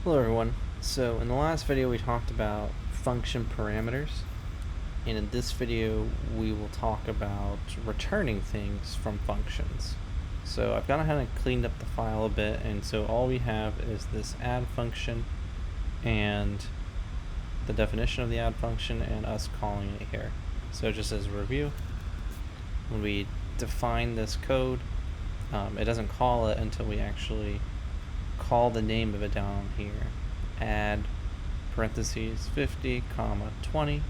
Hello everyone. So in the last video we talked about function parameters, and in this video we will talk about returning things from functions. So I've gone ahead and cleaned up the file a bit, and so all we have is this add function and the definition of the add function and us calling it here. So just as a review, when we define this code, it doesn't call it until we actually call the name of it down here. Add parentheses 50 comma 20,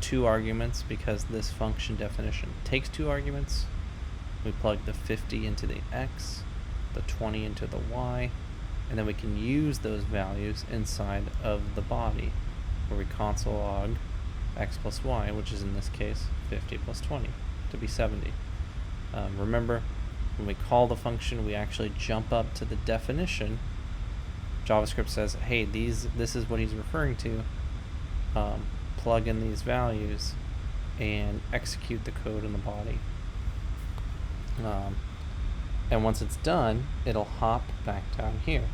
2 arguments, because this function definition takes 2 arguments. We plug the 50 into the x, the 20 into the y, and then we can use those values inside of the body where we console log x plus y, which is in this case 50 plus 20 to be 70. Remember, when we call the function, we actually jump up to the definition. JavaScript says, hey, this is what he's referring to. Plug in these values and execute the code in the body. And once it's done, it'll hop back down here.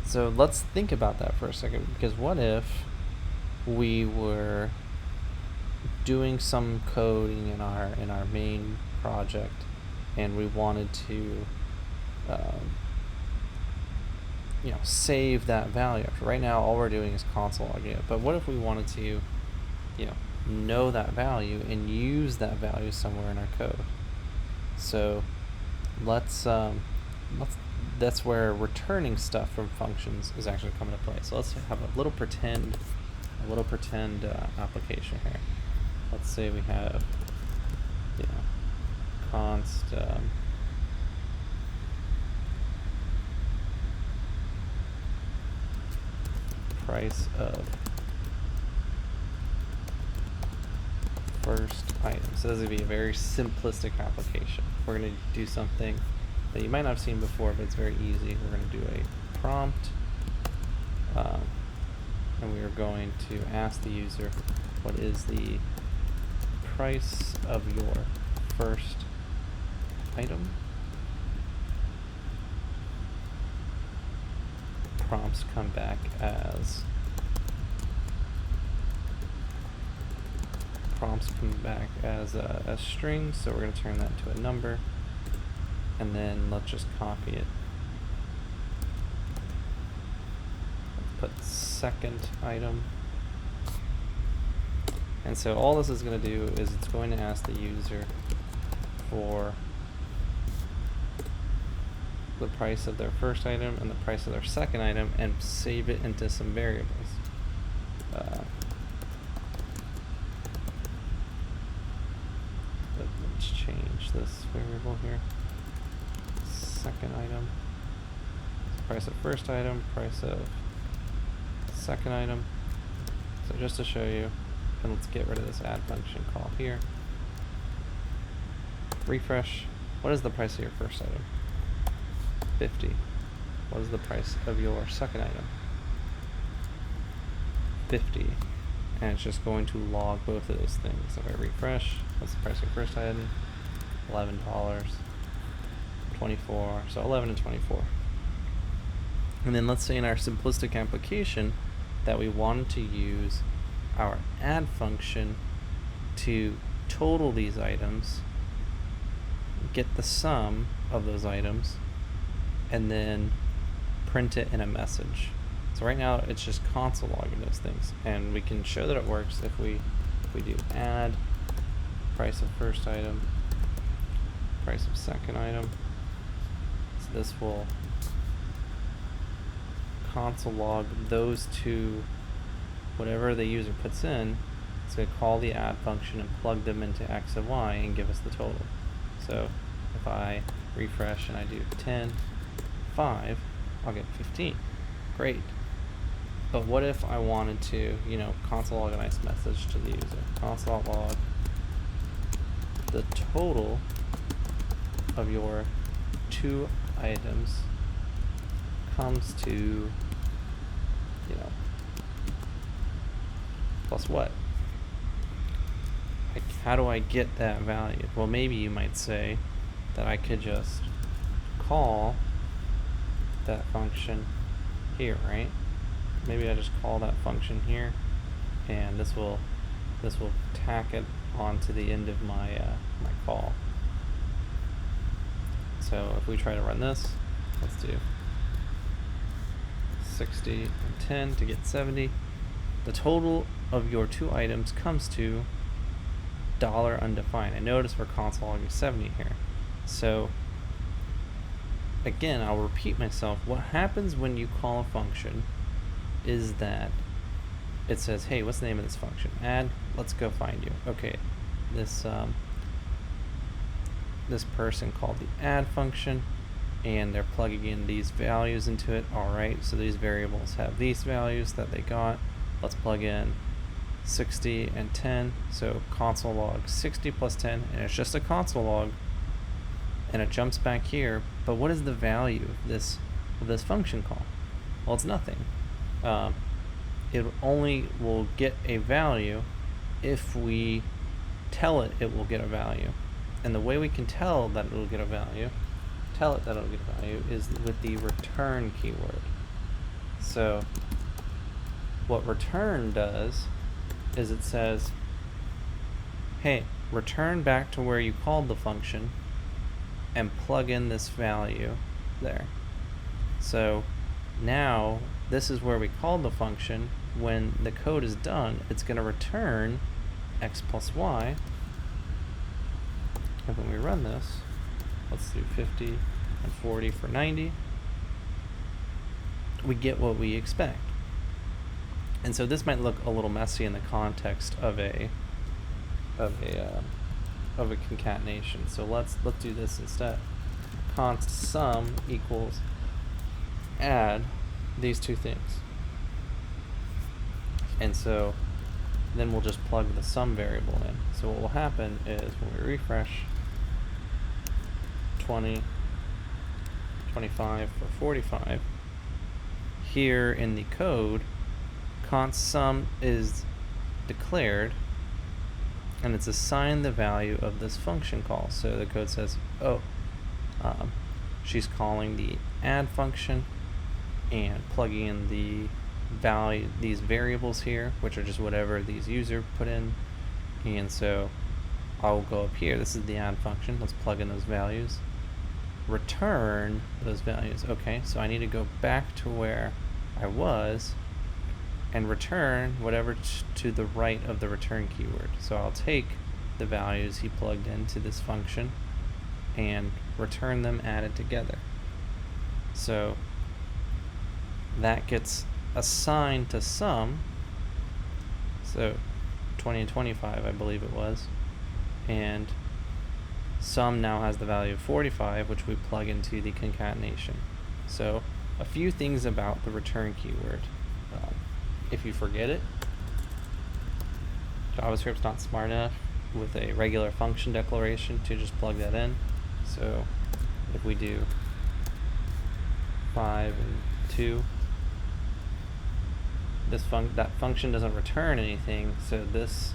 So let's think about that for a second, because what if we were doing some coding in our main project and we wanted to save that value. Right now all we're doing is console logging it, but what if we wanted to know that value and use that value somewhere in our code? So let's that's where returning stuff from functions is actually coming into play. So let's have a little pretend application here. Let's say we have const price of first item. So this would be a very simplistic application. We're going to do something that you might not have seen before, but it's very easy. We're going to do a prompt, and we are going to ask the user, what is the price of your first item? Prompts come back as a string, so we're going to turn that to a number, and then let's just copy it. Let's put second item. And so all this is going to do is it's going to ask the user for the price of their first item and the price of their second item and save it into some variables. Let's change this variable here. Second item. Price of first item, price of second item. So just to show you, and let's get rid of this add function call here. Refresh. What is the price of your first item? 50. What is the price of your second item? 50. And it's just going to log both of those things. So if I refresh, what's the price of your first item? $11. 24. So 11 and 24. And then let's say in our simplistic application that we wanted to use our add function to total these items, get the sum of those items, and then print it in a message. So right now it's just console logging those things, and we can show that it works if we do add price of first item, price of second item. So this will console log those two, whatever the user puts in. It's going to call the add function and plug them into x and y and give us the total. So if I refresh and I do 10, 5, I'll get 15. Great. But what if I wanted to, console log a nice message to the user? Console log the total of your 2 items comes to, plus what? Like, how do I get that value? Well, maybe you might say that I could just call that function here, right? Maybe I just call that function here, and this will tack it onto the end of my my call. So if we try to run this, let's do 60 and 10 to get 70. The total of your two items comes to $undefined. And notice we're console logging 70 here. So again, I'll repeat myself. What happens when you call a function is that it says, hey, what's the name of this function? Add, let's go find you. Okay, this person called the add function, and they're plugging in these values into it. Alright, so these variables have these values that they got. Let's plug in 60 and 10. So console log 60 plus 10, and it's just a console log, and it jumps back here. But what is the value of this function call? Well, it's nothing. It only will get a value if we tell it will get a value. And the way we can tell that it'll get a value, is with the return keyword. So what return does is it says, hey, return back to where you called the function and plug in this value there. So now this is where we called the function. When the code is done, it's going to return x plus y. And when we run this, let's do 50 and 40 for 90, we get what we expect. And so this might look a little messy in the context of a concatenation. So let's do this instead. Const sum equals add these two things. And so then we'll just plug the sum variable in. So what will happen is when we refresh 20, 25 for 45, here in the code, const sum is declared, and it's assigned the value of this function call. So the code says, oh, she's calling the add function and plugging in the value, these variables here, which are just whatever these user put in. And so I'll go up here. This is the add function. Let's plug in those values. Return those values. Okay, so I need to go back to where I was and return whatever to the right of the return keyword. So I'll take the values he plugged into this function and return them added together. So that gets assigned to sum. So 20 and 25, I believe it was. And sum now has the value of 45, which we plug into the concatenation. So a few things about the return keyword. If you forget it, JavaScript's not smart enough with a regular function declaration to just plug that in. So if we do 5 and 2, that function doesn't return anything, so this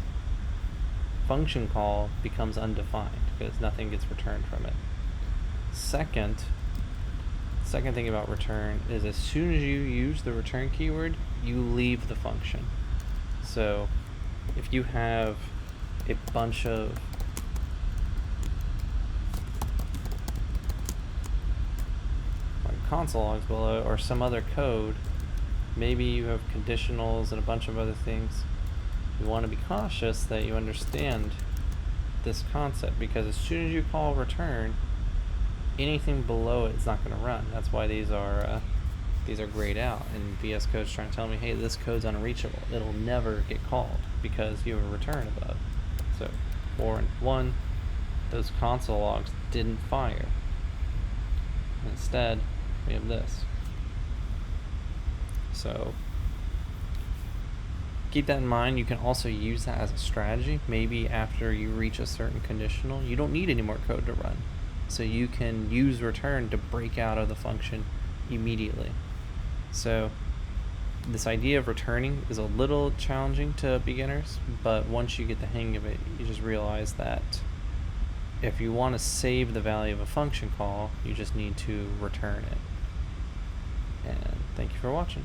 function call becomes undefined because nothing gets returned from it. Second thing about return is as soon as you use the return keyword, you leave the function. So if you have a bunch of console logs below or some other code, maybe you have conditionals and a bunch of other things, you want to be cautious that you understand this concept, because as soon as you call return, anything below it is not going to run. That's why these are grayed out, and VS Code's trying to tell me, hey, this code's unreachable. It'll never get called because you have a return above. So 4 and 1, those console logs didn't fire. Instead, we have this. So keep that in mind. You can also use that as a strategy. Maybe after you reach a certain conditional, you don't need any more code to run. So you can use return to break out of the function immediately. So this idea of returning is a little challenging to beginners, but once you get the hang of it, you just realize that if you want to save the value of a function call, you just need to return it. for watching.